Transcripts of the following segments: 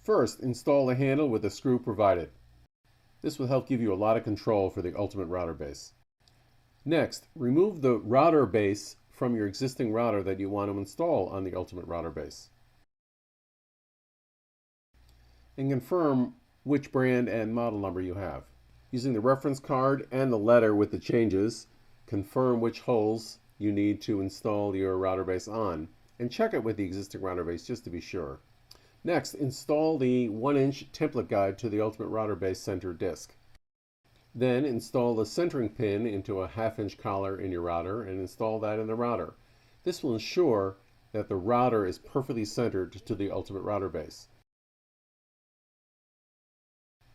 First, install the handle with the screw provided. This will help give you a lot of control for the ultimate router base. Next, remove the router base from your existing router that you want to install on the ultimate router base. And confirm which brand and model number you have. Using the reference card and the letter with the changes, confirm which holes you need to install your router base on, and check it with the existing router base just to be sure. Next, install the 1-inch template guide to the ultimate router base center disc. Then install the centering pin into a 1/2-inch collar in your router and install that in the router. This will ensure that the router is perfectly centered to the ultimate router base.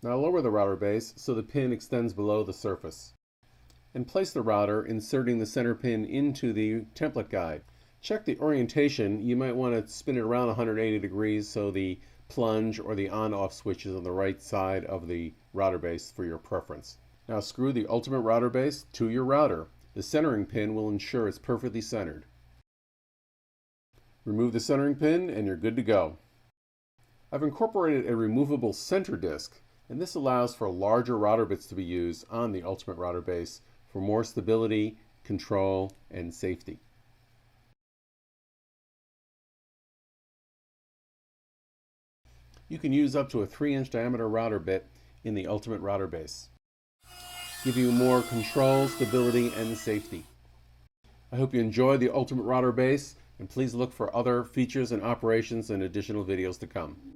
Now lower the router base so the pin extends below the surface. And place the router, inserting the center pin into the template guide. Check the orientation. You might want to spin it around 180 degrees so the plunge or the on-off switch is on the right side of the router base for your preference. Now screw the ultimate router base to your router. The centering pin will ensure it's perfectly centered. Remove the centering pin and you're good to go. I've incorporated a removable center disc, and this allows for larger router bits to be used on the ultimate router base for more stability, control, and safety. You can use up to a 3-inch diameter router bit in the ultimate router base. Give you more control, stability, and safety. I hope you enjoy the ultimate router base, and please look for other features and operations and additional videos to come.